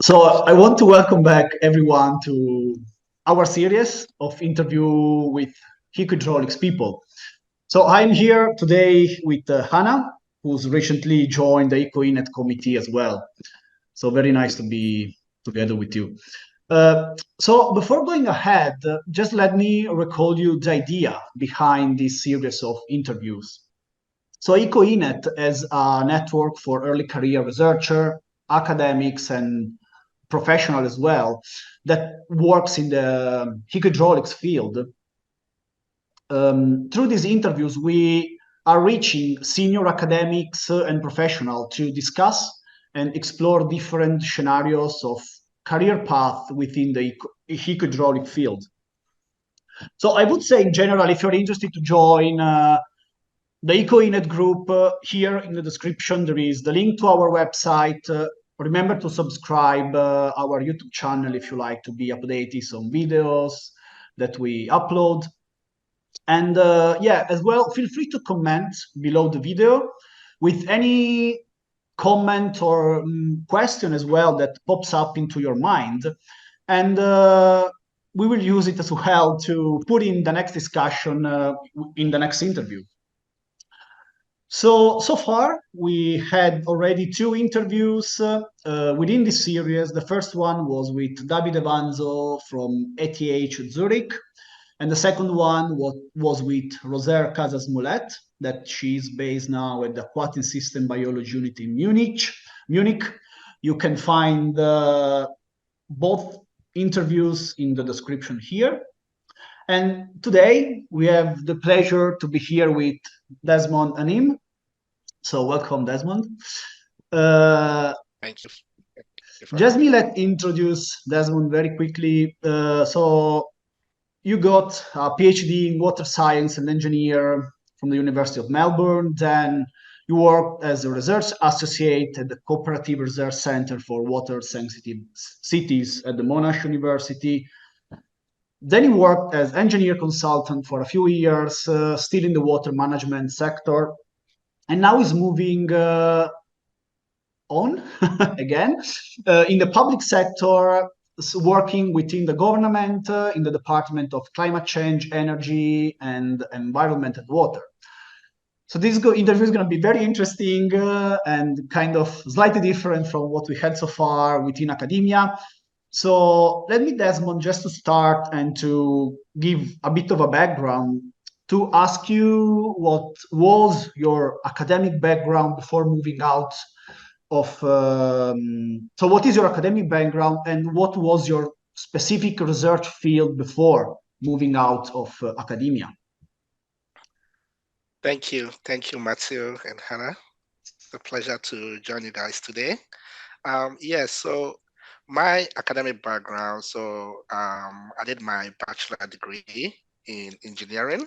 So I want to welcome back everyone to our series of interview with hydraulics people. So I'm here today with Hannah, who's recently joined the ECoENet committee as well. So very nice to be together with you. So before going ahead, just let me recall you the idea behind this series of interviews. So ECoENet is a network for early career researcher, academics, and professional as well that works in the hydraulics field. Through these interviews, we are reaching senior academics and professionals to discuss and explore different scenarios of career path within the hydraulic field. So I would say in general, if you're interested to join the ECoENet group, here in the description, there is the link to our website. Remember to subscribe our YouTube channel if you like to be updated on videos that we upload. And yeah, as well, feel free to comment below the video with any comment or question as well that pops up into your mind. And we will use it as well to put in the next discussion in the next interview. So far, we had already two interviews within this series. The first one was with Davide Vanzo from ETH Zurich, and the second one was with Rosaire Casasmulet, that she's based now at the Aquatic System Biology Unit in Munich. You can find both interviews in the description here. And today, we have the pleasure to be here with Desmond Anim. So welcome, Desmond. Thank you. Just me let introduce Desmond very quickly. So you got a PhD in water science and engineer from the University of Melbourne. Then you worked as a research associate at the Cooperative Research Center for Water Sensitive Cities at the Monash University. Then you worked as engineer consultant for a few years, still in the water management sector. And now is moving on again in the public sector, working within the government in the Department of Climate Change, Energy, and Environment and Water. So this interview is going to be very interesting and kind of slightly different from what we had so far within academia. So let me, Desmond, just to start and to give a bit of a background, to ask you what was your academic background before moving out of, so what is your academic background and what was your specific research field before moving out of academia? Thank you, Matteo and Hannah. It's a pleasure to join you guys today. Yes, so my academic background, I did my bachelor degree in engineering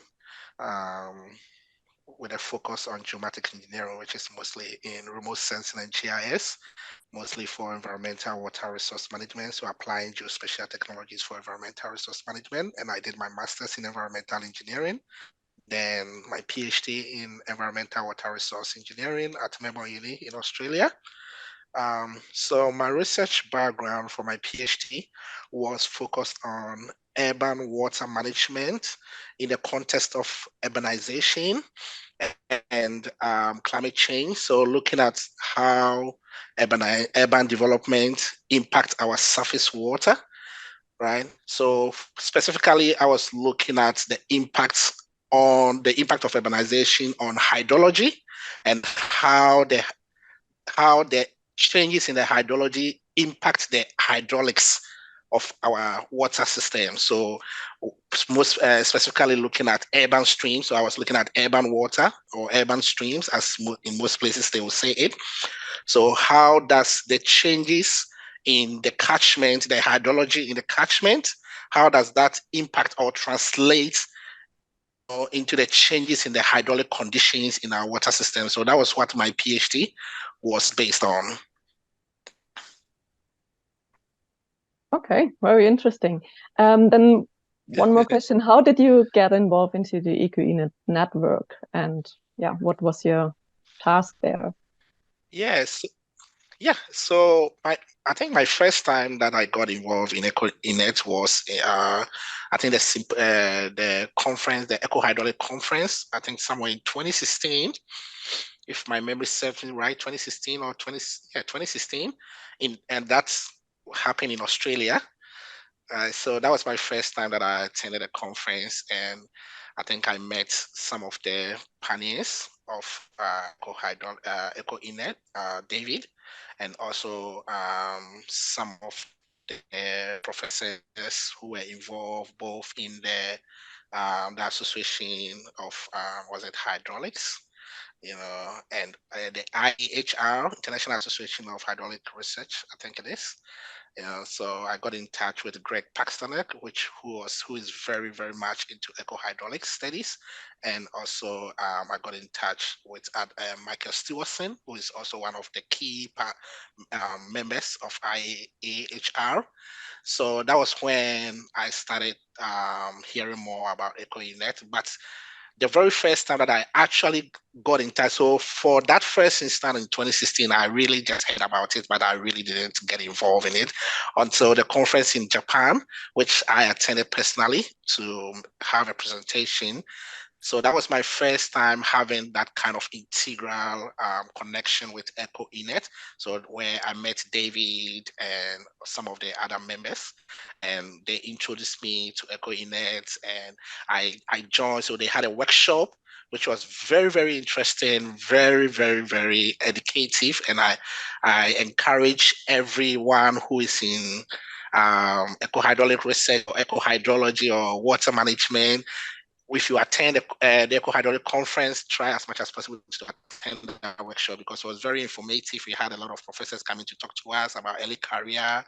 with a focus on geomatics engineering, which is mostly in remote sensing and GIS, mostly for environmental water resource management, so applying geospatial technologies for environmental resource management. And I did my master's in environmental engineering, then my PhD in environmental water resource engineering at Melbourne Uni in Australia. So my research background for my PhD was focused on urban water management in the context of urbanization and climate change. So looking at how urban development impacts our surface water, right? So specifically, I was looking at the impact of urbanization on hydrology and how the changes in the hydrology impact the hydraulics of our water system. So most specifically looking at urban streams. So I was looking at urban water or urban streams, as in most places they will say it. So how does the changes in the catchment, the hydrology in the catchment, how does that impact or translate into the changes in the hydraulic conditions in our water system? So that was what my PhD was based on. Okay, very interesting. Then one more question. How did you get involved into the ECoENet network? And yeah, what was your task there? Yes. Yeah, so I think my first time that I got involved in ECoENet was I think the conference, the Eco Hydraulic conference, I think somewhere in 2016, if my memory serves me right, 2016 or 2016, and that's happened in Australia. So that was my first time that I attended a conference, and I think I met some of the pioneers of ECoENet, David, and also some of the professors who were involved both in the association of was it hydraulics, and the IEHR, International Association of Hydraulic Research, I think it is. So I got in touch with Greg Paxtonek, who is very, very much into eco-hydraulic studies. And also I got in touch with Michael Stewardson, who is also one of the key members of IAHR. So that was when I started hearing more about ECoENet. But the very first time that I actually got in touch, so for that first instance in 2016, I really just heard about it, but I really didn't get involved in it until the conference in Japan, which I attended personally to have a presentation. So that was my first time having that kind of integral connection with ECoENet. So where I met David and some of the other members, and they introduced me to ECoENet, and I joined. So they had a workshop, which was very, very interesting, very, very, very educative, and I encourage everyone who is in eco-hydraulic research or eco-hydrology or water management, if you attend the ECoHydraulic conference, try as much as possible to attend the workshop because it was very informative. We had a lot of professors coming to talk to us about early career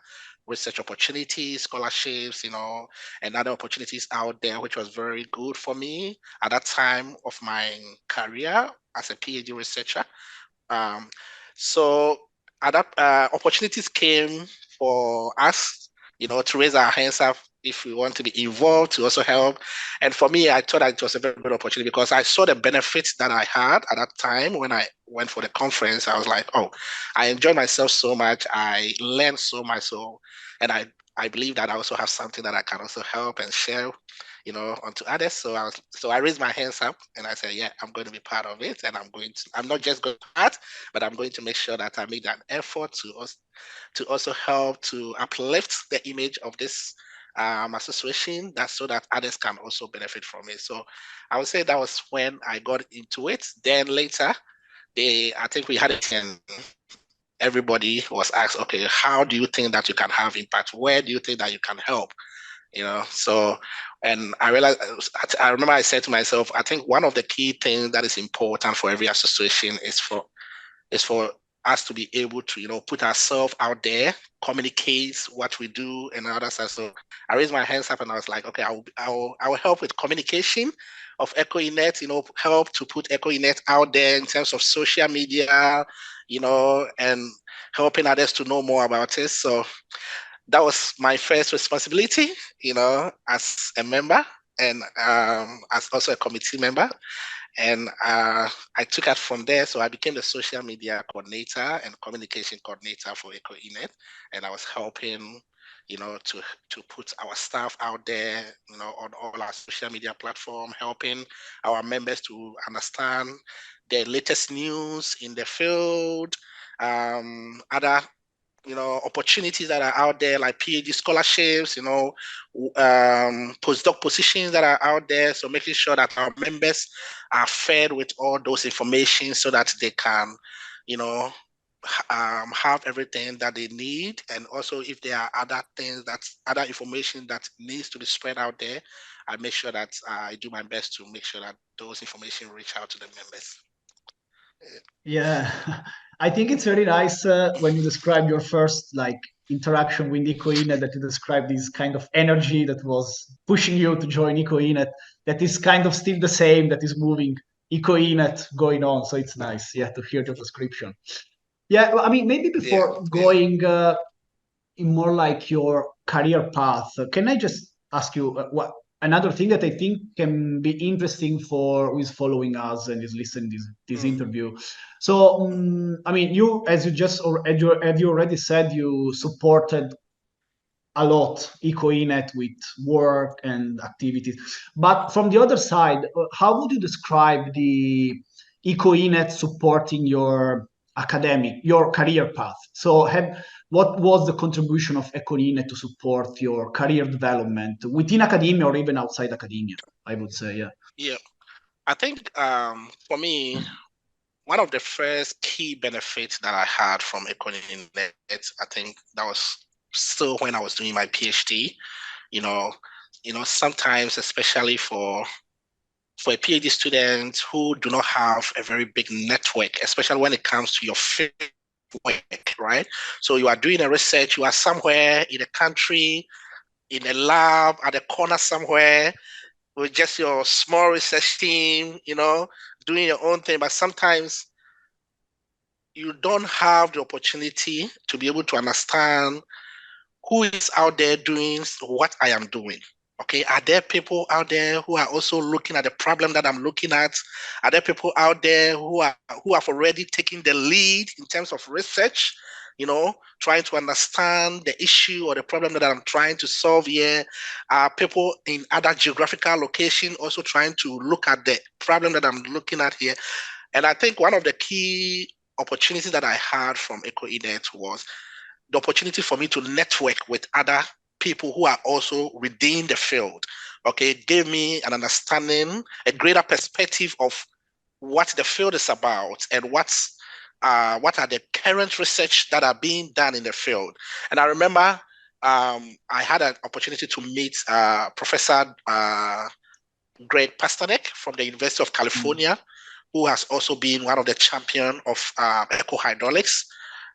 research opportunities, scholarships, and other opportunities out there, which was very good for me at that time of my career as a PhD researcher. So other opportunities came for us, to raise our hands up if we want to be involved to also help. And for me, I thought that it was a very good opportunity because I saw the benefits that I had at that time when I went for the conference. I was like, oh, I enjoyed myself so much. I learned so much. And I believe that I also have something that I can also help and share, onto others. So I raised my hands up and I said, yeah, I'm going to be part of it. And I'm not just going to part, but I'm going to make sure that I make that effort to also help to uplift the image of this association so that others can also benefit from it. So I would say that was when I got into it. Then later, I think we had it and everybody was asked, okay, how do you think that you can have impact? Where do you think that you can help? So, and I realized, I remember I said to myself, I think one of the key things that is important for every association is for us to be able to, put ourselves out there, communicate what we do and other stuff. So I raised my hands up and I was like, okay, I will help with communication of ECoENet, help to put ECoENet out there in terms of social media, and helping others to know more about it. So that was my first responsibility, as a member and as also a committee member. And I took it from there. So I became the social media coordinator and communication coordinator for ECoENet. And I was helping, to put our staff out there, on all our social media platform, helping our members to understand the latest news in the field, other opportunities that are out there like PhD scholarships, postdoc positions that are out there. So making sure that our members are fed with all those information so that they can, have everything that they need. And also if there are other information that needs to be spread out there, I make sure that I do my best to make sure that those information reach out to the members. Yeah, I think it's very nice when you describe your first interaction with ECoENet that you describe this kind of energy that was pushing you to join ECoENet. That is kind of still the same. That is moving ECoENet going on. So it's nice, yeah, to hear your description. Yeah, well, I mean, maybe before going in more like your career path, can I just ask you another thing that I think can be interesting for who is following us and is listening this interview. So, I mean, you, as you just or as you already said, you supported a lot ECoENet with work and activities. But from the other side, how would you describe the ECoENet supporting your your career path? So, what was the contribution of ECoENet to support your career development within academia or even outside academia? I would say, yeah. Yeah, I think for me, one of the first key benefits that I had from ECoENet, I think that was still when I was doing my PhD. You know, sometimes, especially for a PhD student who do not have a very big network, especially when it comes to your field work, right? So you are doing a research, you are somewhere in a country, in a lab, at a corner somewhere, with just your small research team, doing your own thing. But sometimes you don't have the opportunity to be able to understand who is out there doing what I am doing. Okay, are there people out there who are also looking at the problem that I'm looking at? Are there people out there who have already taken the lead in terms of research? Trying to understand the issue or the problem that I'm trying to solve here. Are people in other geographical location also trying to look at the problem that I'm looking at here? And I think one of the key opportunities that I had from ECoENet was the opportunity for me to network with other people who are also within the field. Okay, it gave me an understanding, a greater perspective of what the field is about and what are the current research that are being done in the field. And I remember I had an opportunity to meet Professor Greg Pasternak from the University of California, who has also been one of the champion of eco hydraulics.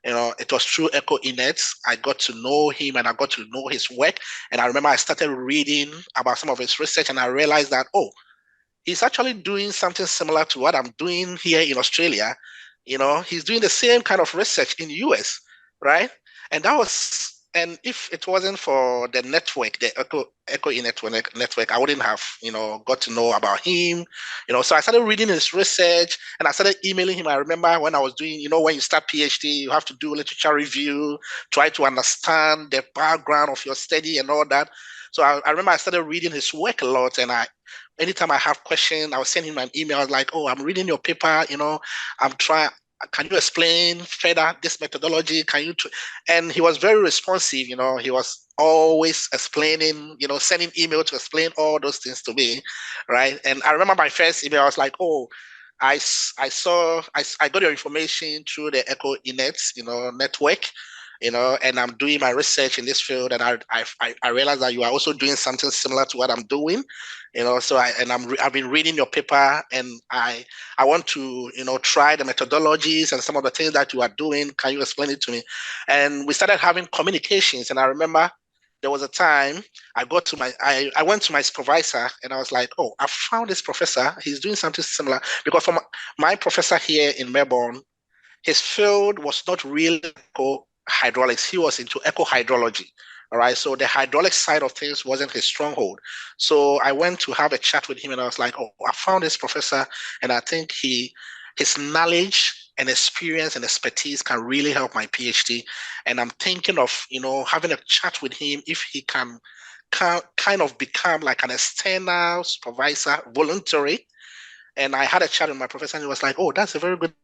It was through ECoENet I got to know him and I got to know his work. And I remember I started reading about some of his research and I realized that, he's actually doing something similar to what I'm doing here in Australia. He's doing the same kind of research in the US, right? And if it wasn't for the network, the ECoENet network, I wouldn't have, got to know about him. So I started reading his research and I started emailing him. I remember when I was doing, when you start PhD, you have to do literature review, try to understand the background of your study and all that. So I remember I started reading his work a lot, and anytime I have questions, I was sending him an email. I was like, I'm reading your paper, I'm trying. Can you explain further this methodology? And he was very responsive. He was always explaining, sending email to explain all those things to me, right? And I remember my first email, I was like, I got your information through the ECoENet, network, and I'm doing my research in this field, and I realized that you are also doing something similar to what I'm doing, So I've been reading your paper, and I want to try the methodologies and some of the things that you are doing. Can you explain it to me? And we started having communications, and I remember there was a time I went to my supervisor and I was like, I found this professor. He's doing something similar, because for my professor here in Melbourne, his field was not really eco hydraulics. He was into eco hydrology. All right. So the hydraulic side of things wasn't his stronghold. So I went to have a chat with him and I was like, I found this professor and I think his knowledge and experience and expertise can really help my PhD. And I'm thinking of, having a chat with him if he can kind of become like an external supervisor, voluntary. And I had a chat with my professor and he was like, that's a very good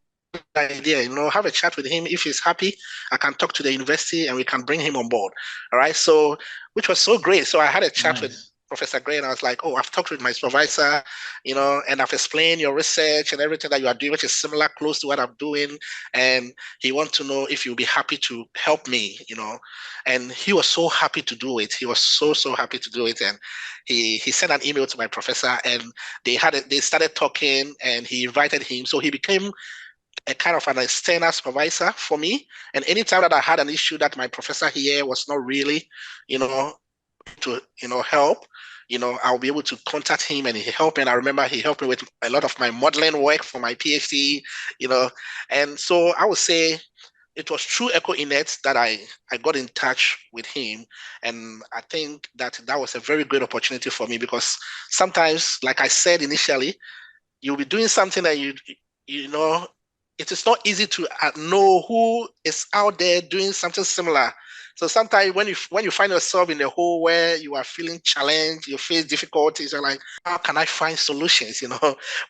idea, have a chat with him. If he's happy, I can talk to the university and we can bring him on board. All right. So, which was so great. So I had a chat with Professor Gray and I was like, I've talked with my supervisor, and I've explained your research and everything that you are doing, which is similar, close to what I'm doing. And he wants to know if you'll be happy to help me, and he was so happy to do it. He was so happy to do it. And he sent an email to my professor and they started talking and he invited him. So he became a kind of an external supervisor for me. And anytime that I had an issue that my professor here was not really, to, help, I'll be able to contact him and he helped me. And I remember he helped me with a lot of my modeling work for my PhD, And so I would say it was through ECoENet that I got in touch with him. And I think that was a very great opportunity for me, because sometimes, like I said initially, you'll be doing something that you know, it is not easy to know who is out there doing something similar. So sometimes when you find yourself in a hole where you are feeling challenged, you face difficulties, you're like, how can I find solutions?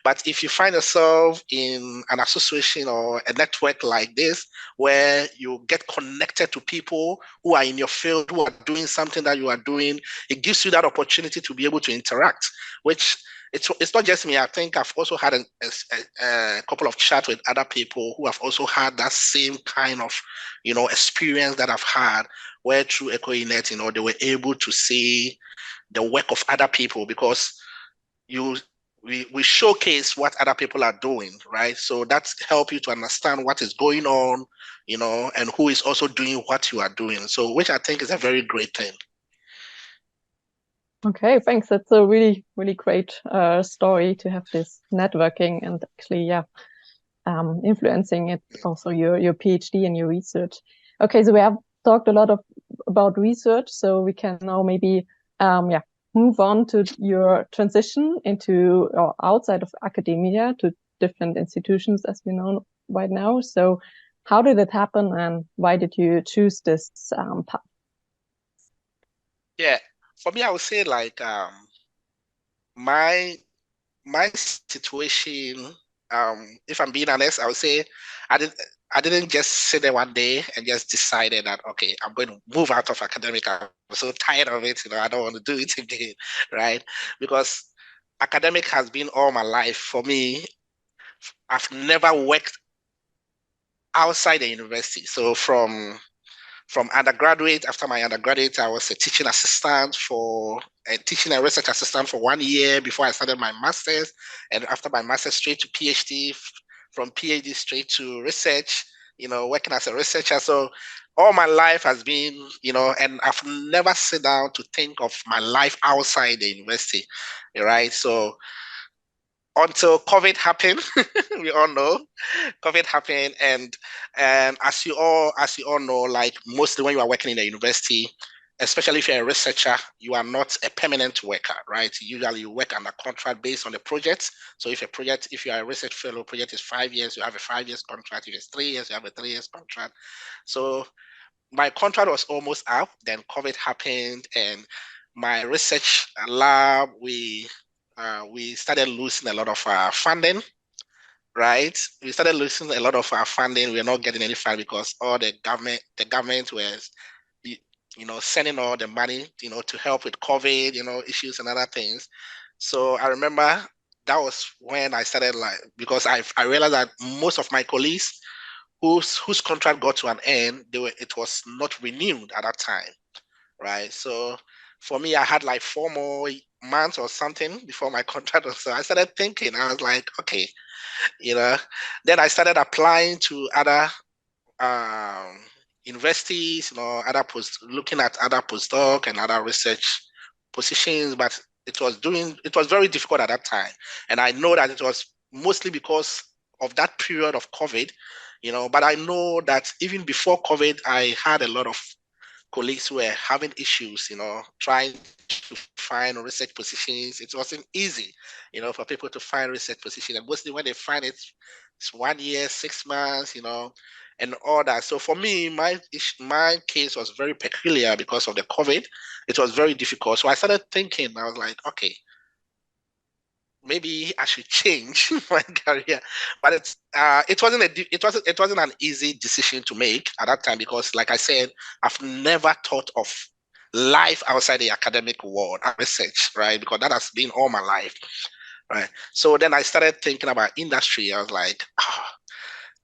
But if you find yourself in an association or a network like this, where you get connected to people who are in your field, who are doing something that you are doing, it gives you that opportunity to be able to interact, which it's not just me. I think I've also had a couple of chats with other people who have also had that same kind of, experience that I've had, where through ECoENet, they were able to see the work of other people, because we showcase what other people are doing, right? So that's help you to understand what is going on, and who is also doing what you are doing. So, which I think is a very great thing. Okay, thanks. That's a really, really great story to have this networking and actually, influencing it, also your PhD and your research. Okay, so we have talked a lot about research, so we can now maybe move on to your transition into or outside of academia to different institutions, as we know right now. So how did it happen, and why did you choose this path? Yeah, for me, I would say like my situation, if I'm being honest, I would say I didn't just sit there one day and just decided that, okay, I'm going to move out of academic. I'm so tired of it, I don't want to do it again, right? Because academic has been all my life. For me, I've never worked outside the university. So from undergraduate, after my undergraduate, I was a teaching assistant teaching and research assistant for 1 year before I started my master's. And after my master's, straight to PhD, from PhD straight to research, working as a researcher. So all my life has been, and I've never sat down to think of my life outside the university, right? So until COVID happened, we all know COVID happened, and as you all know, like mostly when you are working in a university, especially if you're a researcher, you are not a permanent worker, right? Usually you work under contract based on the project. So if you are a research fellow, project is 5 years, you have a 5 years contract. If it's 3 years, you have a 3 years contract. So my contract was almost up. Then COVID happened, and my research lab, we started losing a lot of funding, right? We started losing a lot of our funding. We're not getting any fund because all the government was, sending all the money, to help with COVID, issues and other things. So I remember that was when I started, like, because I realized that most of my colleagues whose contract got to an end, it was not renewed at that time, right? So for me, I had like 4 more months or something before my contract was. So I started thinking, I was like, okay, you know. Then I started applying to other um, universities, looking at other postdoc and other research positions, but it was very difficult at that time. And I know that it was mostly because of that period of COVID, but I know that even before COVID, I had a lot of colleagues who were having issues, trying to find research positions. It wasn't easy, for people to find research positions. And mostly when they find it, it's 1 year, 6 months, and all that. So for me, my case was very peculiar because of the COVID. It was very difficult. So I started thinking, I was like, okay, maybe I should change my career. But it wasn't an easy decision to make at that time, because like I said, I've never thought of life outside the academic world and research, right? Because that has been all my life, right? So then I started thinking about industry. I was like,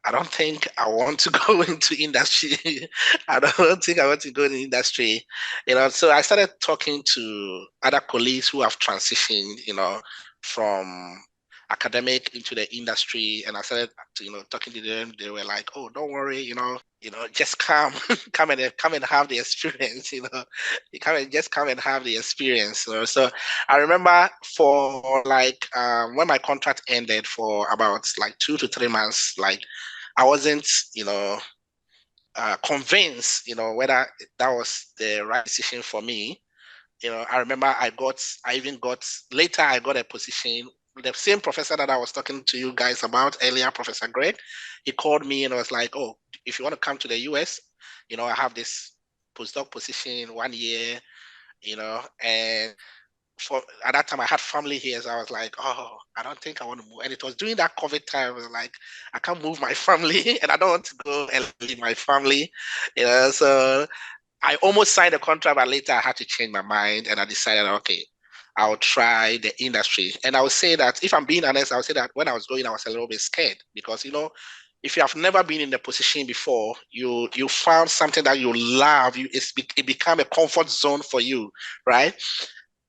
I don't think I want to go into industry. I don't think I want to go into industry. So I started talking to other colleagues who have transitioned, from academic into the industry. And I started to, talking to them. They were like, oh, don't worry, just come, come and have the experience, You come and have the experience. So I remember for like when my contract ended for about like 2 to 3 months, like I wasn't, convinced, whether that was the right decision for me. I remember later I got a position. The same professor that I was talking to you guys about earlier, Professor Greg, he called me and was like, "Oh, if you want to come to the US, I have this postdoc position 1 year, and at that time I had family here, so I was like, oh, I don't think I want to move." And it was during that COVID time. I was like, I can't move my family, and I don't want to go and leave my family, So I almost signed a contract, but later I had to change my mind, and I decided, okay, I'll try the industry. And I would say that, if I'm being honest, I would say that when I was going, I was a little bit scared because if you have never been in the position before, you found something that you love, it became a comfort zone for you, right?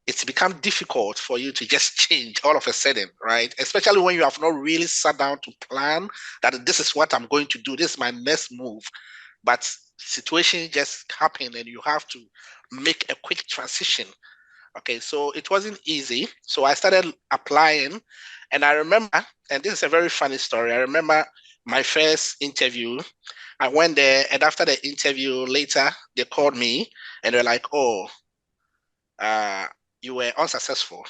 It's become difficult for you to just change all of a sudden, right? Especially when you have not really sat down to plan that this is what I'm going to do, this is my next move. But situation just happened and you have to make a quick transition. Okay, so it wasn't easy. So I started applying, and I remember, and this is a very funny story. I remember my first interview. I went there, and after the interview later, they called me and they're like, "Oh, you were unsuccessful."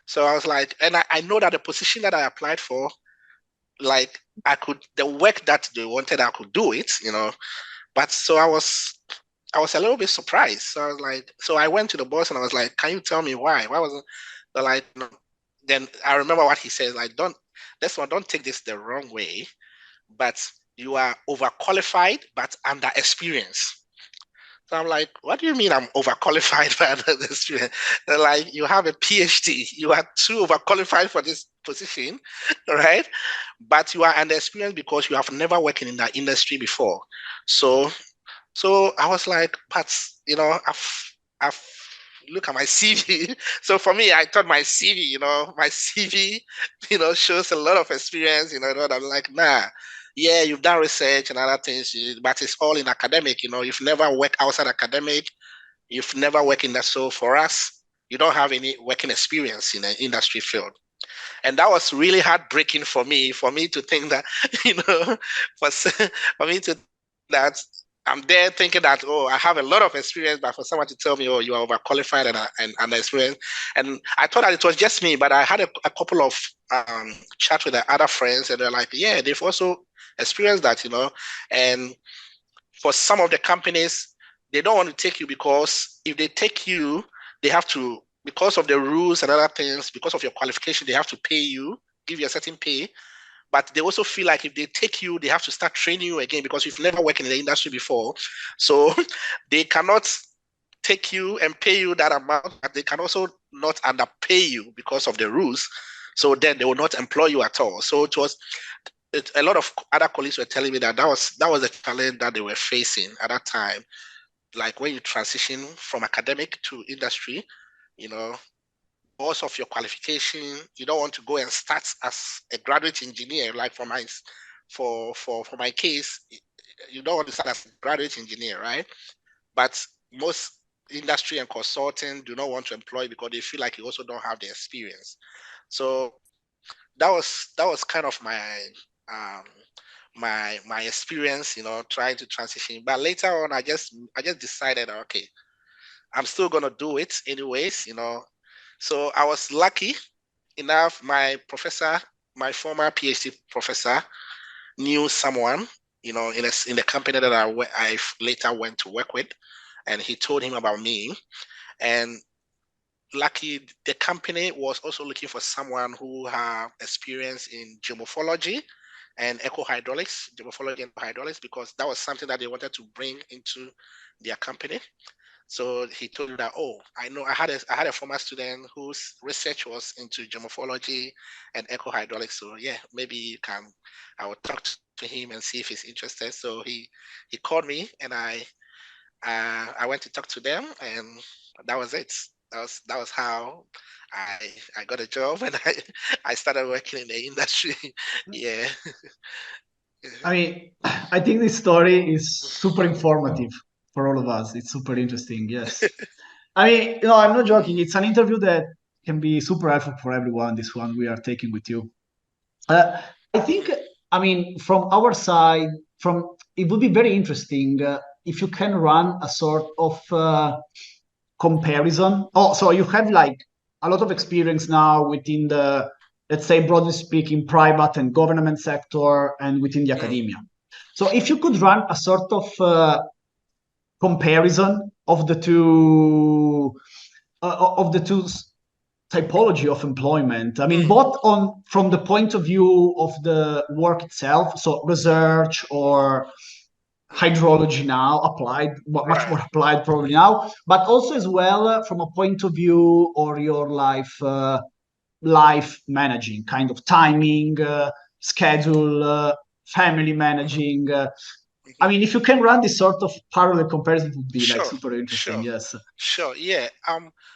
So I was like, and I know that the position that I applied for, like the work that they wanted, I could do it, But so I was a little bit surprised. So I was like, so I went to the boss and I was like, "Can you tell me why? Why wasn't?" They're like, "No." Then I remember what he says, like, don't take this the wrong way, but you are overqualified but under experienced." So I'm like, "What do you mean I'm overqualified by the student?" They're like, "You have a PhD. You are too overqualified for this position, right? But you are underexperienced because you have never worked in that industry before." So I was like, "But I've look at my CV." So for me, I thought my CV, shows a lot of experience. I'm like, nah. Yeah, you've done research and other things, but it's all in academic. You've never worked outside academic. You've never worked in that. So for us, you don't have any working experience in an industry field. And that was really heartbreaking for me to think that, for me to that I'm there thinking that, oh, I have a lot of experience, but for someone to tell me, oh, you are overqualified and experienced. And I thought that it was just me, but I had a couple of chats with the other friends, and they're like, yeah, they've also experienced that, And for some of the companies, they don't want to take you because if they take you, they have to, because of the rules and other things, because of your qualification, they have to pay you, give you a certain pay. But they also feel like if they take you, they have to start training you again because you've never worked in the industry before. So they cannot take you and pay you that amount, but they can also not underpay you because of the rules. So then they will not employ you at all. So a lot of other colleagues were telling me that was the challenge that they were facing at that time. Like when you transition from academic to industry, because of your qualification, you don't want to go and start as a graduate engineer. Like for my case, you don't want to start as a graduate engineer, right? But most industry and consulting do not want to employ because they feel like you also don't have the experience. So that was kind of um, my experience, trying to transition. But later on, I just decided, okay, I'm still gonna do it anyways, So I was lucky enough. My professor, my former PhD professor, knew someone, in the company that I later went to work with, and he told him about me. And lucky, the company was also looking for someone who had experience in geomorphology and ecohydraulics, geomorphology and hydraulics, because that was something that they wanted to bring into their company. So he told me that, oh, I know I had a former student whose research was into geomorphology and ecohydraulics. So yeah, maybe I will talk to him and see if he's interested. So he called me and I went to talk to them, and that was it. That was how I got a job, and I started working in the industry. Yeah. I mean, I think this story is super informative for all of us. It's super interesting. Yes. I mean, I'm not joking. It's an interview that can be super helpful for everyone. This one we are taking with you. I think, I mean, from our side, from it would be very interesting if you can run a sort of comparison. Oh, so you have like a lot of experience now within the, let's say, broadly speaking, private and government sector and within the academia. So if you could run a sort of comparison of the two typology of employment. I mean, both on from the point of view of the work itself, so research or hydrology now applied, much more applied probably now, but also as well from a point of view or your life managing, kind of timing, schedule, family managing. I mean, if you can run this sort of parallel comparison, it would be like super interesting. Yes. Sure. Yeah.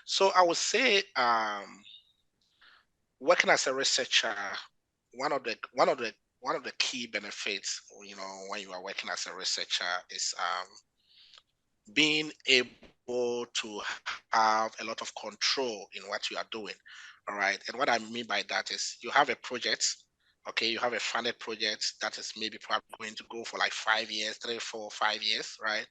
So I would say, working as a researcher, one of the key benefits, when you are working as a researcher is being able to have a lot of control in what you are doing. All right. And what I mean by that is you have a project. Okay, you have a funded project that is maybe probably going to go for like 5 years, 3, 4, 5 years, right?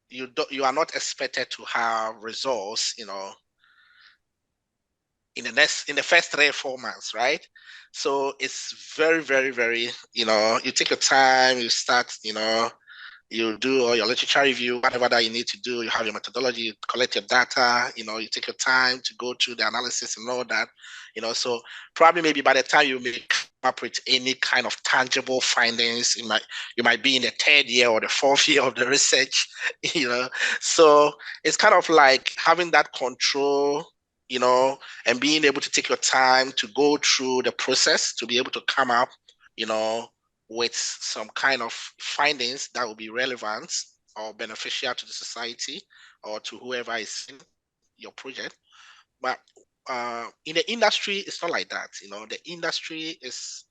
You are not expected to have results, in the first 3 or 4 months, right? So it's very, very, very, you take your time, you start, you do all your literature review, whatever that you need to do. You have your methodology, you collect your data, you take your time to go through the analysis and all that, so probably maybe by the time you may come up with any kind of tangible findings, you might be in the 3rd year or the 4th year of the research, so it's kind of like having that control, and being able to take your time to go through the process to be able to come up, with some kind of findings that will be relevant or beneficial to the society or to whoever is in your project. But in the industry, it's not like that. The industry is,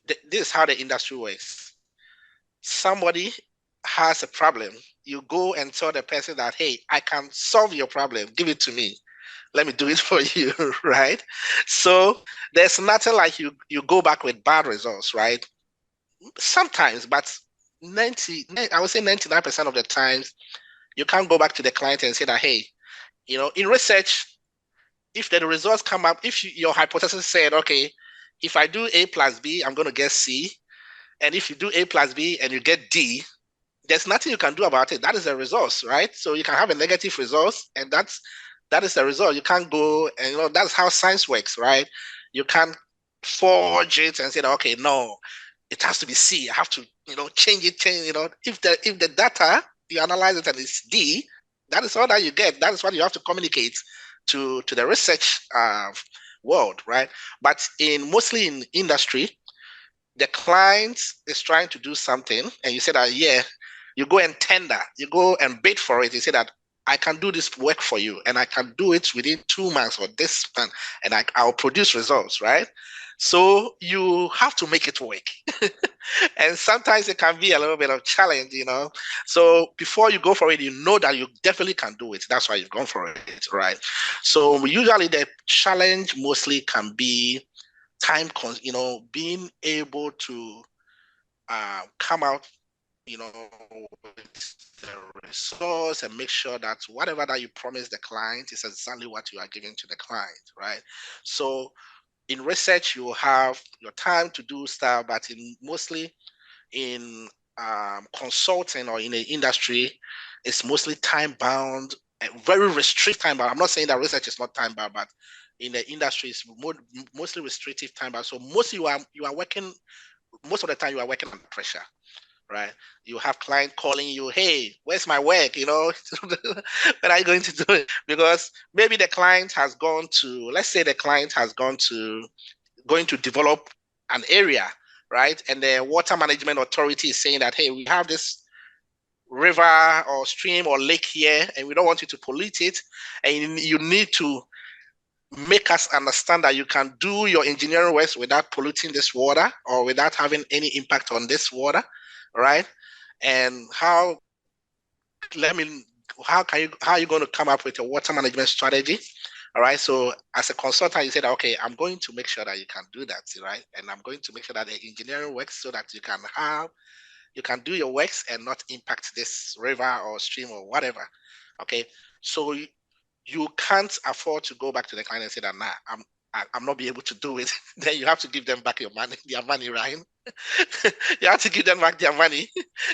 this is how the industry works. Somebody has a problem. You go and tell the person that, hey, I can solve your problem. Give it to me. Let me do it for you, right? So there's nothing like you go back with bad results, right? Sometimes, but I would say 99% of the times, you can't go back to the client and say that, hey, in research, if the results come up, if your hypothesis said, okay, if I do A plus B, I'm going to get C. And if you do A plus B and you get D, there's nothing you can do about it. That is the results, right? So you can have a negative result, and that is the result. You can't go, and that's how science works, right? You can't forge it and say, okay, no, it has to be C. I have to, change it. If the data you analyze it and it's D, that is all that you get. That is what you have to communicate to the research world, right? But mostly in industry, the client is trying to do something, and you say that, yeah, you go and tender, you go and bid for it. You say that I can do this work for you, and I can do it within 2 months or this span, and I'll produce results, right? So you have to make it work. And sometimes it can be a little bit of challenge, So before you go for it, you know that you definitely can do it. That's why you've gone for it, right? So usually the challenge mostly can be being able to come out, with the resource and make sure that whatever that you promise the client is exactly what you are giving to the client, right? So in research, you have your time to do stuff, but mostly in consulting or in the industry, it's mostly time bound, very restricted time bound. I'm not saying that research is not time bound, but in the industry, it's mostly restrictive time bound. So most of the time you are working under pressure, right? You have client calling you, hey, where's my work? When are you going to do it? Because maybe the client has gone to, let's say the client has going to develop an area, right? And the water management authority is saying that, hey, we have this river or stream or lake here, and we don't want you to pollute it. And you need to make us understand that you can do your engineering work without polluting this water or without having any impact on this water, right? And how are you going to come up with a water management strategy? All right. So as a consultant, you said, okay, I'm going to make sure that you can do that, right? And I'm going to make sure that the engineering works so that you can do your works and not impact this river or stream or whatever. Okay. So you can't afford to go back to the client and say that, nah, I'm not be able to do it. Then you have to give them back their money, right? You have to give them back their money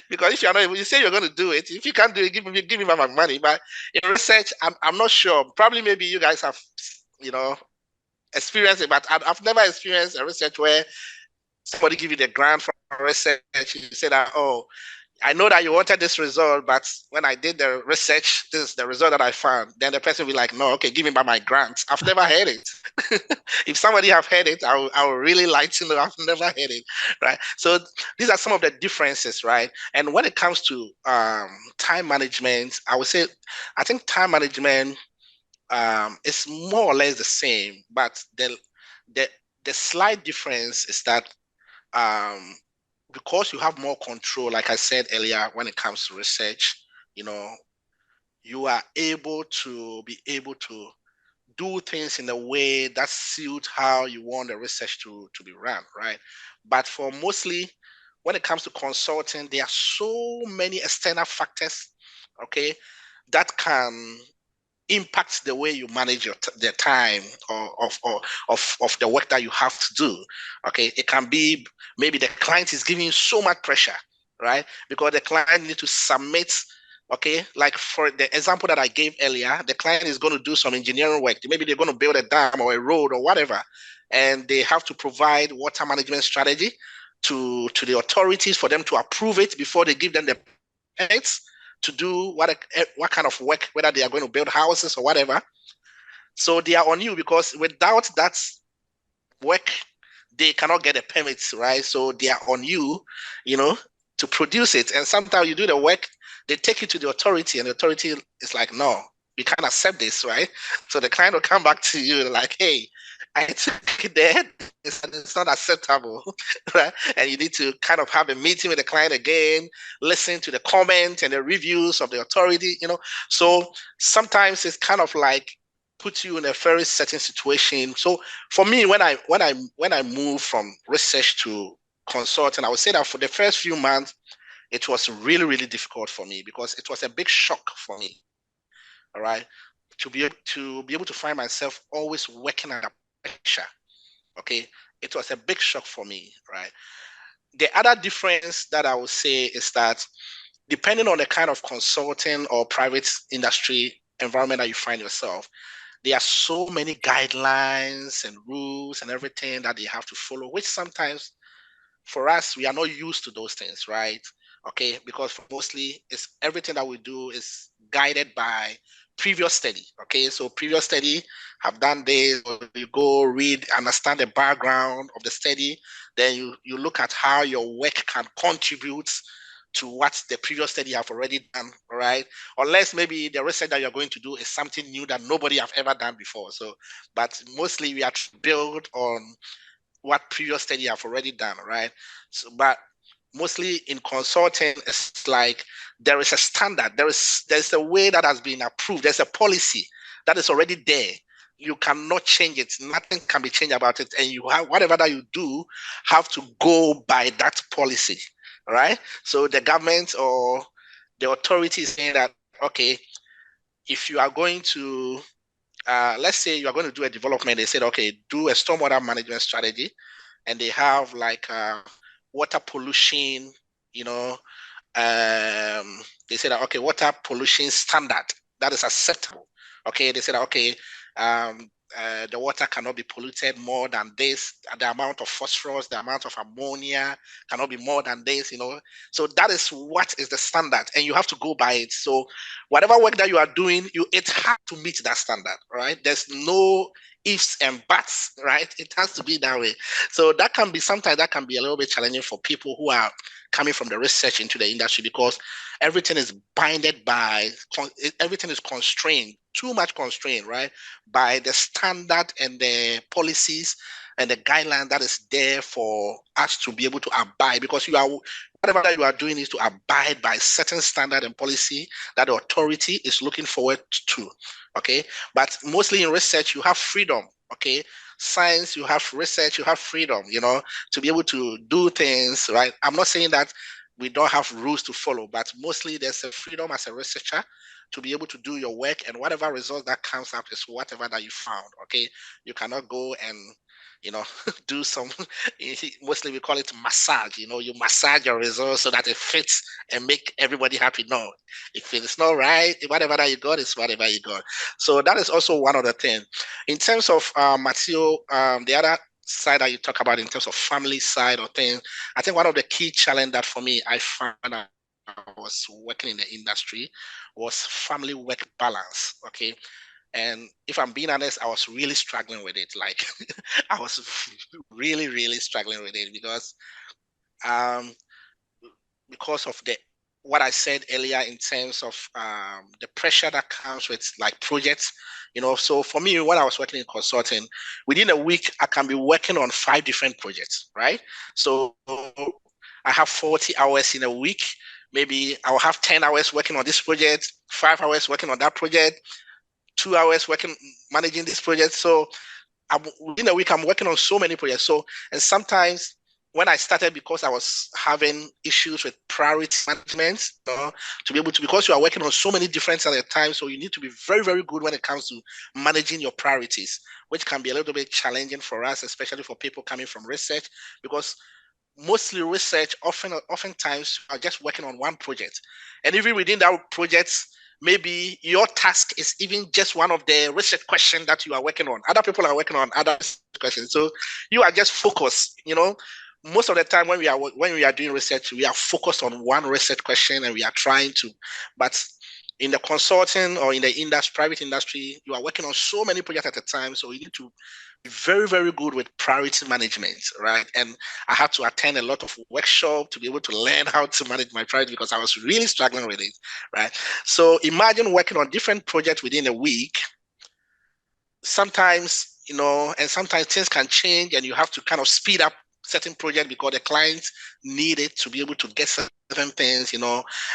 because if you're not able, you say you're going to do it. If you can't do it, give me back my money. But in research, I'm not sure. Probably maybe you guys have, experienced it, but I've never experienced a research where somebody give you the grant for research. You say that, oh, I know that you wanted this result, but when I did the research, this is the result that I found. Then the person will be like, no, okay, give me back my grant. I've never heard it. If somebody have heard it, I would really like to know. I've never heard it, right? So these are some of the differences, right? And when it comes to time management, I would say, I think time management is more or less the same, but the slight difference is that because you have more control, like I said earlier, when it comes to research, you are able to do things in a way that suit how you want the research to be run, right? But for mostly when it comes to consulting, there are so many external factors, okay, that can impacts the way you manage the time of the work that you have to do. Okay, it can be maybe the client is giving you so much pressure, right? Because the client needs to submit. Okay, like for the example that I gave earlier, the client is going to do some engineering work. Maybe they're going to build a dam or a road or whatever, and they have to provide water management strategy to the authorities for them to approve it before they give them the permits to do what kind of work, whether they are going to build houses or whatever. So they are on you because without that work, they cannot get the permits, right? So they are on you, to produce it. And sometimes you do the work, they take it to the authority, and the authority is like, no, we can't accept this, right? So the client will come back to you like, hey, I took it there, it's not acceptable, right? And you need to kind of have a meeting with the client again, listen to the comments and the reviews of the authority, So sometimes it's kind of like put you in a very certain situation. So for me, when I move from research to consulting, I would say that for the first few months, it was really, really difficult for me because it was a big shock for me. All right. To be able to find myself always working under pressure. Okay. It was a big shock for me, right? The other difference that I would say is that depending on the kind of consulting or private industry environment that you find yourself, there are so many guidelines and rules and everything that they have to follow, which sometimes for us, we are not used to those things, right? Okay, because mostly it's everything that we do is guided by previous study. Okay, so previous study have done this, or you go read, understand the background of the study, then you look at how your work can contribute to what the previous study have already done, right? Unless maybe the research that you're going to do is something new that nobody have ever done before. So, but mostly we are built on what previous study have already done, right? So, but mostly in consulting, it's like there is a standard, there's a way that has been approved, there's a policy that is already there. You cannot change it. Nothing can be changed about it, and you have whatever that you do have to go by that policy, right? So the government or the authority is saying that okay, if you are going to let's say you are going to do a development, they said, okay, do a stormwater management strategy, and they have like water pollution, they said, okay, water pollution standard that is acceptable. Okay, they said, okay, the water cannot be polluted more than this. The amount of phosphorus, the amount of ammonia cannot be more than this. So that is what is the standard, and you have to go by it. So whatever work that you are doing, it has to meet that standard, right? There's no ifs and buts, right? It has to be that way. So that can be sometimes that can be a little bit challenging for people who are coming from the research into the industry because everything is everything is constrained, too much constrained, right? By the standard and the policies and the guideline that is there for us to be able to abide, because whatever that you are doing is to abide by certain standard and policy that the authority is looking forward to. Okay, but mostly in research you have freedom. Okay, science, you have research, you have freedom, to be able to do things, right? I'm not saying that we don't have rules to follow, but mostly there's a freedom as a researcher to be able to do your work, and whatever result that comes up is whatever that you found. Okay, you cannot go and do some mostly we call it massage. You massage your results so that it fits and make everybody happy. No, if it's not right, whatever that you got is whatever you got. So that is also one of the things. In terms of Matteo, the other side that you talk about in terms of family side or things, I think one of the key challenge that for me I found out I was working in the industry was family work balance. Okay. And if I'm being honest, I was really struggling with it. Like I was really, really struggling with it um, because of what I said earlier in terms of the pressure that comes with like projects. So for me, when I was working in consulting, within a week, I can be working on 5 different projects, right? So I have 40 hours in a week. Maybe I'll have 10 hours working on this project, 5 hours working on that project, 2 hours working managing this project. So within a week, I'm working on so many projects. So, and sometimes when I started, because I was having issues with priority management, to be able to, because you are working on so many different things at a time, so you need to be very, very good when it comes to managing your priorities, which can be a little bit challenging for us, especially for people coming from research, because mostly research oftentimes are just working on one project, and even within that project, maybe your task is even just one of the research questions that you are working on. Other people are working on other questions, so you are just focused. Most of the time when we are doing research, we are focused on one research question and we are trying to, but in the consulting or in the private industry, you are working on so many projects at a time, so you need to be very, very good with priority management, right? And I had to attend a lot of workshops to be able to learn how to manage my priority, because I was really struggling with it, right? So imagine working on different projects within a week. Sometimes, and sometimes things can change and you have to kind of speed up certain project because the clients need it to be able to get certain things,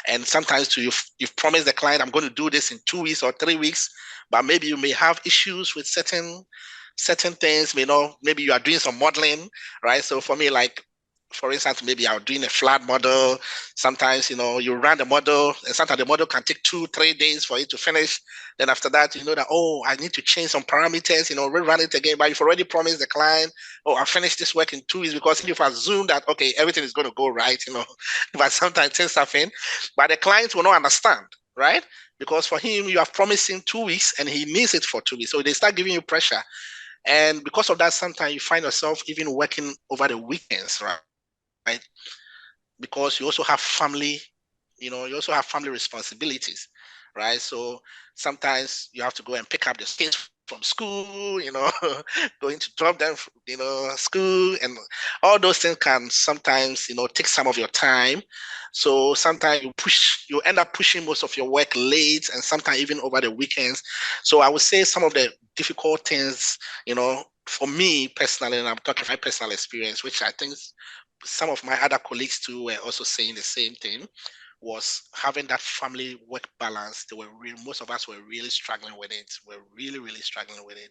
and sometimes you've promised the client, I'm going to do this in 2 weeks or 3 weeks, but maybe you may have issues with certain things, maybe you are doing some modeling, right? So for me, like, for instance, maybe I'm doing a flat model. Sometimes, you run the model, and sometimes the model can take 2-3 days for it to finish. Then after that, you know that, oh, I need to change some parameters, rerun it again. But you've already promised the client, oh, I'll finish this work in 2 weeks, because if I assume that, okay, everything is going to go right, but sometimes things happen. But the client will not understand, right? Because for him, you have promised him 2 weeks and he needs it for 2 weeks. So they start giving you pressure. And because of that, sometimes you find yourself even working over the weekends, right? Because you also have family, responsibilities, right? So sometimes you have to go and pick up the kids from school, going to drop them, school, and all those things can sometimes, take some of your time. So sometimes you end up pushing most of your work late, and sometimes even over the weekends. So I would say some of the difficult things, for me personally, and I'm talking my personal experience, which I think some of my other colleagues too were also saying the same thing, was having that family work balance. Most of us were really struggling with it. We're really, really struggling with it.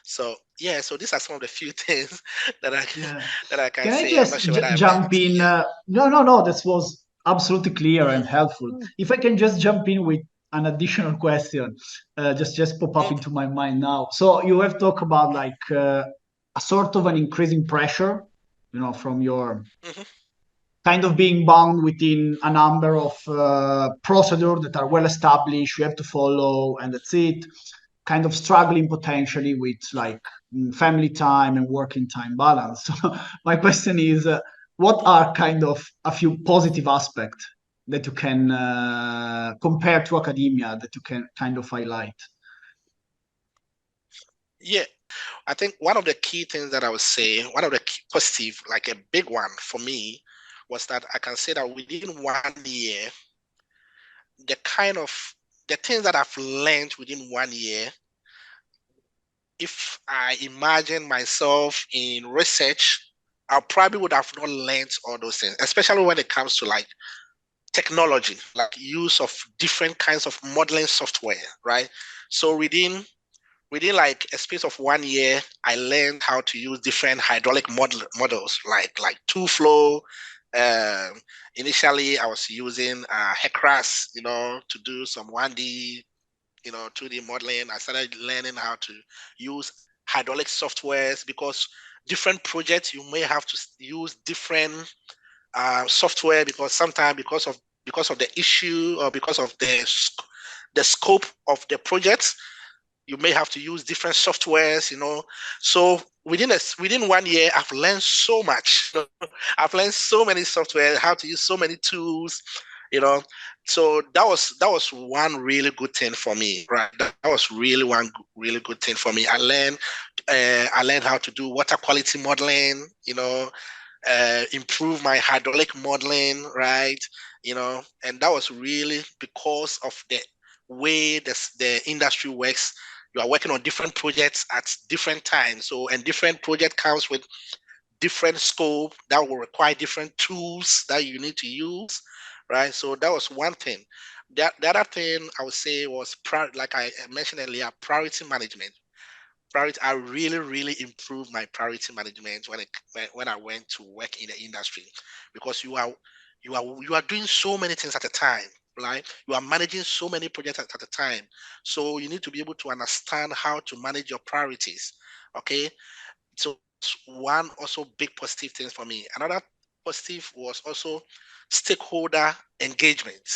So yeah, so these are some of the few things that I Yeah. that I can Can I say. I'm not just sure whether I jump went. in? Yeah. No. This was absolutely clear and helpful. Mm. If I can just jump in with an additional question, just pop up Mm, into my mind now. So you have talked about like a sort of an increasing pressure, from your mhm. kind of being bound within a number of procedures that are well established, you have to follow, and that's it. Kind of struggling potentially with like family time and working time balance. So my question is, what are kind of a few positive aspects that you can compare to academia that you can kind of highlight? Yeah, I think one of the key things that I would say, one of the key positive, like a big one for me, was that I can say that within 1 year, the kind of the things that I've learned within 1 year if I imagine myself in research, I probably would have not learned all those things, especially when it comes to like technology, like use of different kinds of modeling software, right? So within like a space of 1 year, I learned how to use different hydraulic models, like two flow. Um, Initially, I was using HECRAS, to do some 1D, 2D modeling. I started learning how to use hydraulic softwares because different projects you may have to use different software because sometimes because of the issue or because of the scope of the project, you may have to use different softwares. So within 1 year, I've learned so much. I've learned so many software, how to use so many tools. you know so that was one really good thing for me, right? That was really one really good thing for me. I learned how to do water quality modeling, improve my hydraulic modeling, right? And that was really because of the way the industry works. You are working on different projects at different times. So, and different project comes with different scope that will require different tools that you need to use, right? So that was one thing. The other thing I would say was, like I mentioned earlier, priority management. I really, really improved my priority management when I went to work in the industry, because you are doing so many things at a time, right? You are managing so many projects at a time. So you need to be able to understand how to manage your priorities. Okay. So one also big positive things for me. Another positive was also stakeholder engagement,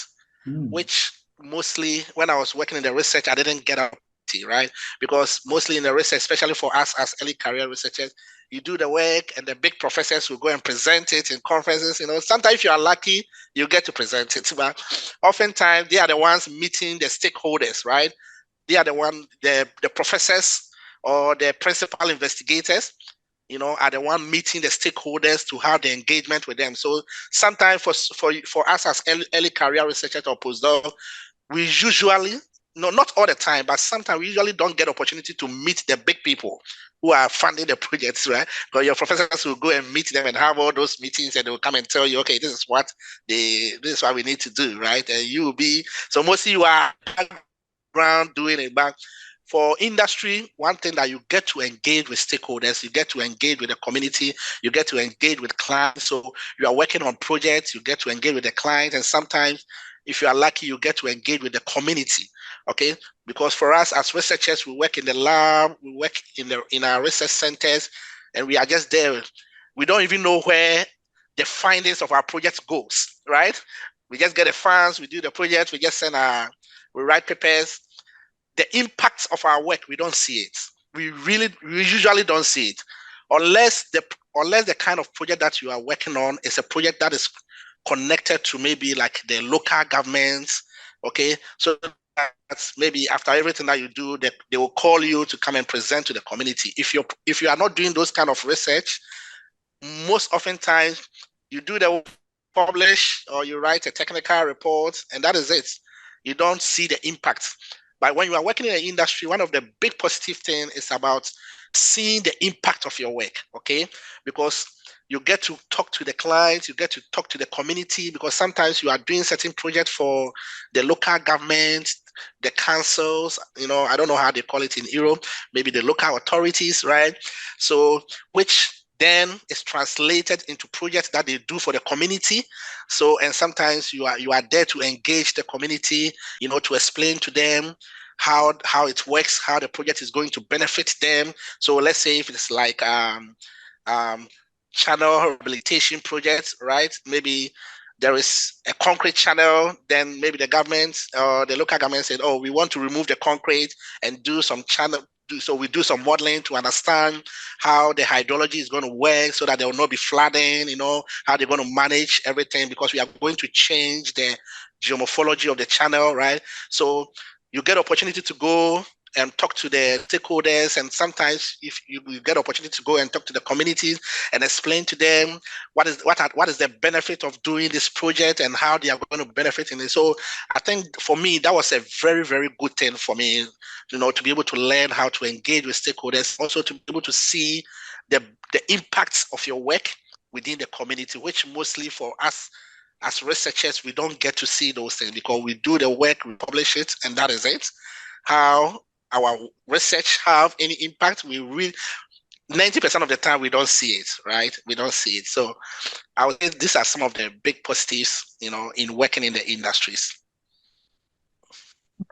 Mm. which mostly when I was working in the research, I didn't get up, right? Because mostly in the research, especially for us as early career researchers, you do the work and the big professors will go and present it in conferences. Sometimes if you are lucky, you get to present it, but oftentimes they are the ones meeting the stakeholders, right? They are the professors or the principal investigators, are the one meeting the stakeholders to have the engagement with them. So sometimes for us as early career researchers or postdoc, we usually, no, not all the time, but sometimes we usually don't get opportunity to meet the big people who are funding the projects, right? Because your professors will go and meet them and have all those meetings, and they will come and tell you, okay, this is what we need to do, right? And you will be, so mostly you are around doing it. But for industry, one thing that you get to engage with stakeholders, you get to engage with the community, you get to engage with clients. So you are working on projects, you get to engage with the clients, and sometimes, if you are lucky, you get to engage with the community. Okay, because for us as researchers, we work in the lab, we work in our research centers, and we are just there. We don't even know where the findings of our project goes, right? We just get the funds, we do the project, we just we write papers. The impacts of our work, we don't see it. We usually don't see it, unless the kind of project that you are working on is a project that is connected to maybe like the local governments. Okay, so that's maybe after everything that you do, they will call you to come and present to the community. If you are not doing those kind of research, most often times you do the publish or you write a technical report, and that is it. You don't see the impact. But when you are working in the industry, one of the big positive things is about seeing the impact of your work, okay? Because you get to talk to the clients, you get to talk to the community, because sometimes you are doing certain projects for the local government, the councils, I don't know how they call it in Europe, maybe the local authorities, right? So, which then is translated into projects that they do for the community. So, and sometimes you are there to engage the community, to explain to them how it works, how the project is going to benefit them. So let's say if it's like channel rehabilitation projects, right? Maybe there is a concrete channel, then maybe the government or the local government said, oh, we want to remove the concrete and do some channel. So we do some modeling to understand how the hydrology is going to work so that there will not be flooding, how they're going to manage everything, because we are going to change the geomorphology of the channel, right? So you get opportunity to go talk to the stakeholders, and sometimes if you get opportunity to go and talk to the communities and explain to them what is the benefit of doing this project and how they are going to benefit in it. So I think for me that was a very, very good thing for me, to be able to learn how to engage with stakeholders, also to be able to see the impacts of your work within the community, which mostly for us as researchers, we don't get to see those things because we do the work, we publish it, and that is it. How our research have any impact, we really 90% of the time we don't see it, right? We don't see it. So I would say these are some of the big positives, in working in the industries.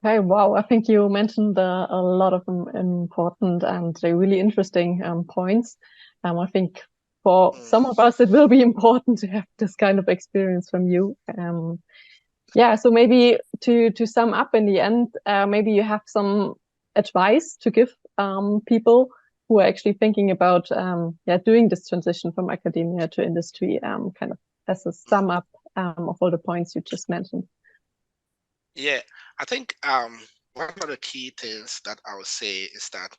Okay, wow. I think you mentioned a lot of important and really interesting points. I think for some of us, it will be important to have this kind of experience from you. Yeah, so maybe to sum up in the end, maybe you have some advice to give people who are actually thinking about doing this transition from academia to industry, kind of as a sum up of all the points you just mentioned. Yeah, I think one of the key things that I would say is that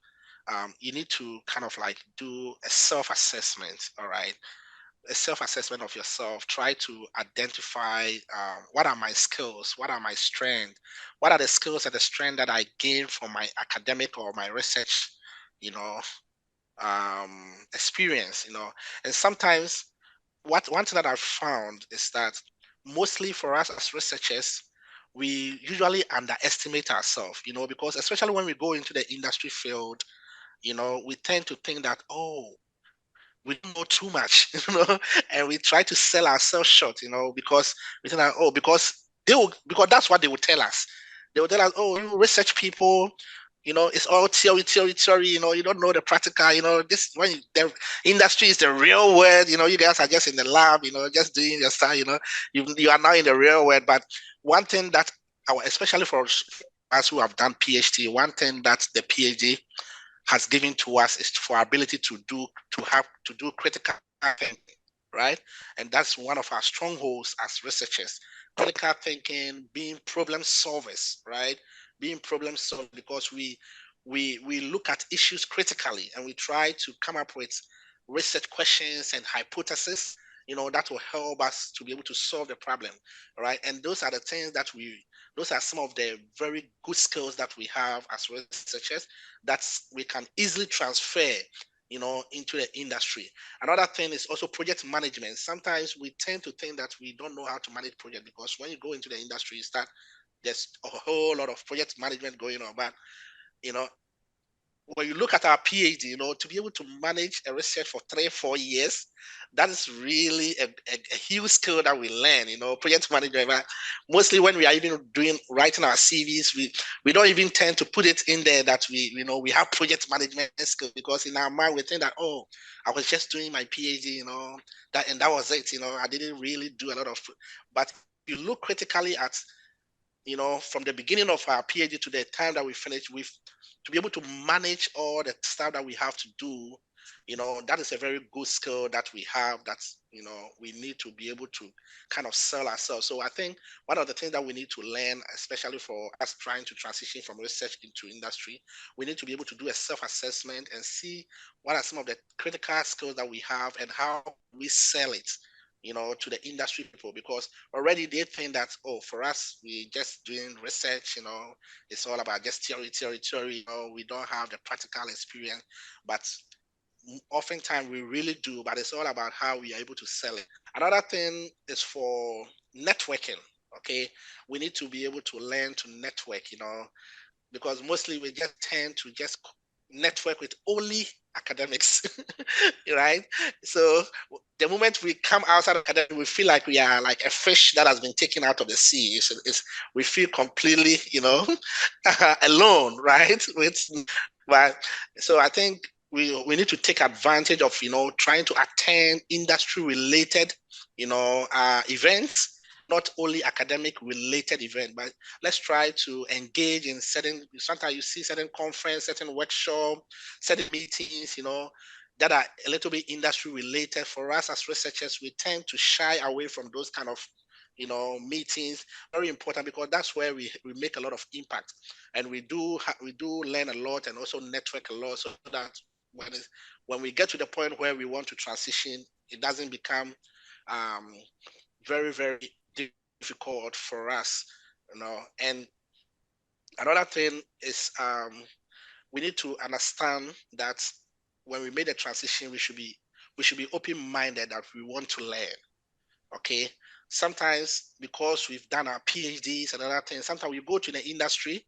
you need to kind of like do a self-assessment, all right? A self-assessment of yourself. Try to identify what are my skills, what are my strengths, what are the skills and the strength that I gain from my academic or my research, experience, And sometimes one thing that I've found is that mostly for us as researchers, we usually underestimate ourselves, because especially when we go into the industry field, we tend to think that, we don't know too much, and we try to sell ourselves short, because we think that, because because that's what they will tell us. They will tell us, you research people, it's all theory, you don't know the practical, this when the industry is the real world, you guys are just in the lab, just doing your stuff, you are now in the real world. But one thing that especially for us who have done PhD, one thing that the PhD has given to us is for our ability to do critical thinking, right? And that's one of our strongholds as researchers. Critical thinking, being problem solvers, right? Being problem solvers, because we look at issues critically and we try to come up with research questions and hypotheses, that will help us to be able to solve the problem, right? And those are the things that those are some of the very good skills that we have as researchers that we can easily transfer, into the industry. Another thing is also project management. Sometimes we tend to think that we don't know how to manage project, because when you go into the industry, there's a whole lot of project management going on. But, when you look at our PhD, to be able to manage a research for 3-4 years, that is really a huge skill that we learn, project management. But mostly when we are even writing our CVs, we don't even tend to put it in there that we have project management skill, because in our mind we think that, I was just doing my PhD, and that was it, I didn't really do a lot of. But if you look critically at, from the beginning of our PhD to the time that we finish, to be able to manage all the stuff that we have to do, that is a very good skill that we have, that's, we need to be able to kind of sell ourselves. So I think one of the things that we need to learn, especially for us trying to transition from research into industry, we need to be able to do a self-assessment and see what are some of the critical skills that we have and how we sell it, to the industry people, because already they think that, for us, we just doing research, it's all about just theory, we don't have the practical experience. But oftentimes we really do, but it's all about how we are able to sell it. Another thing is for networking. Okay, we need to be able to learn to network, because mostly we just tend to just network with only academics, right? So the moment we come outside of academic, we feel like we are like a fish that has been taken out of the sea. We feel completely, alone, right? But so I think we need to take advantage of, trying to attend industry related, events, not only academic related event, but let's try to engage in sometimes you see certain conference, certain workshop, certain meetings, that are a little bit industry related. For us as researchers, we tend to shy away from those kind of meetings. Very important, because that's where we make a lot of impact, and we do learn a lot and also network a lot, so that when we get to the point where we want to transition, it doesn't become very, very difficult for us, And another thing is we need to understand that when we made a transition, we should be open-minded, that we want to learn. Okay. Sometimes, because we've done our PhDs and other things, sometimes we go to the industry,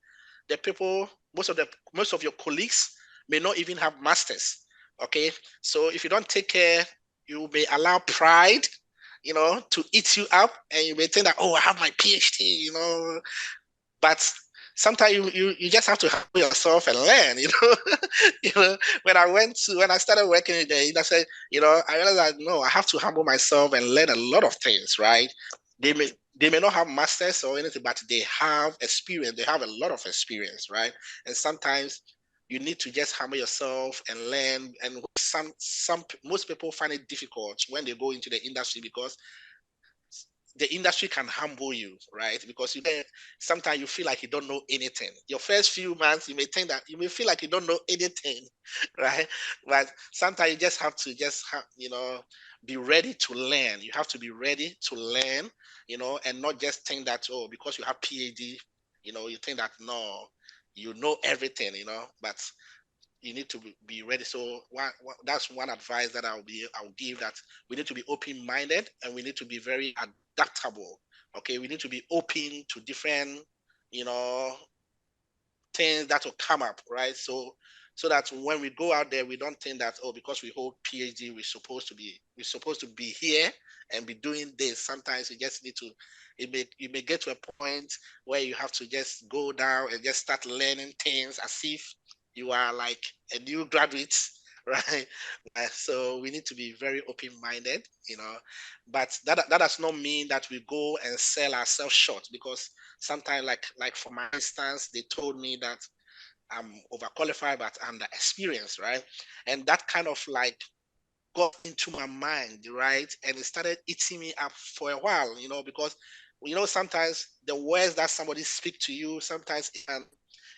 the people, most of your colleagues may not even have masters. Okay. So if you don't take care, you may allow pride, to eat you up, and you may think that, oh, I have my PhD, but sometimes you just have to humble yourself and learn, when I started working in the industry, I realized that, no, I have to humble myself and learn a lot of things, right? They may not have masters or anything, but they have experience. They have a lot of experience, right? And sometimes you need to just humble yourself and learn. And most people find it difficult when they go into the industry, because the industry can humble you, right? Because sometimes you feel like you don't know anything. Your first few months, you may feel like you don't know anything, right? But sometimes you just have to be ready to learn. You have to be ready to learn, and not just think that, oh, because you have PhD, you think that, no, you know everything, but you need to be ready. So that's one advice that I'll give, that we need to be open-minded, and we need to be very adaptable. Okay, we need to be open to different, things that will come up, right? So that when we go out there, we don't think that, oh, because we hold PhD, we're supposed to be here and be doing this. Sometimes you just need to, you may get to a point where you have to just go down and just start learning things as if you are like a new graduate, right? So we need to be very open-minded, but that does not mean that we go and sell ourselves short, because sometimes, like for my instance, they told me that I'm overqualified, but I'm the experienced, right? And that kind of like got into my mind, right? And it started eating me up for a while, because sometimes the words that somebody speak to you, sometimes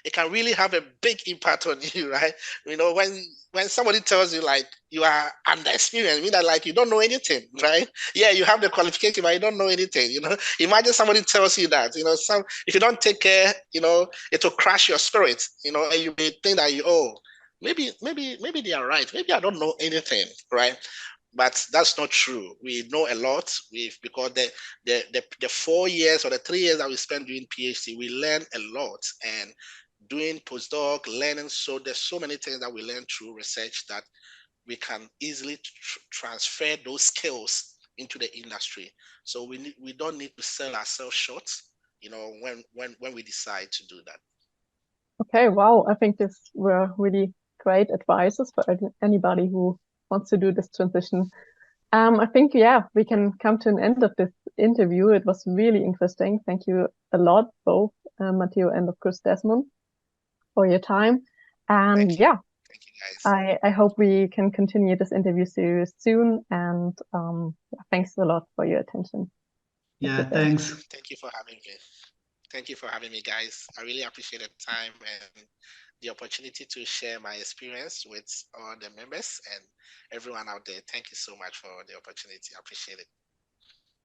it can really have a big impact on you, right? When somebody tells you like you are underexperienced, mean that like you don't know anything, right? Yeah, you have the qualification, but you don't know anything. Imagine somebody tells you that, if you don't take care, it will crash your spirit, and you may think that maybe they are right. Maybe I don't know anything, right? But that's not true. We know a lot. Because the 4 years or the 3 years that we spent doing PhD, we learn a lot, and doing postdoc learning. So there's so many things that we learn through research that we can easily transfer those skills into the industry. So we don't need to sell ourselves short, when we decide to do that. Okay, wow. I think these were really great advices for anybody who wants to do this transition. I think, yeah, we can come to an end of this interview. It was really interesting. Thank you a lot, both Matteo and of course Desmond, for your time. And yeah, thank you guys. I hope we can continue this interview soon. And thanks a lot for your attention. Yeah, thanks. Thank you for having me. Thank you for having me, guys. I really appreciate the time and the opportunity to share my experience with all the members and everyone out there. Thank you so much for the opportunity. I appreciate it.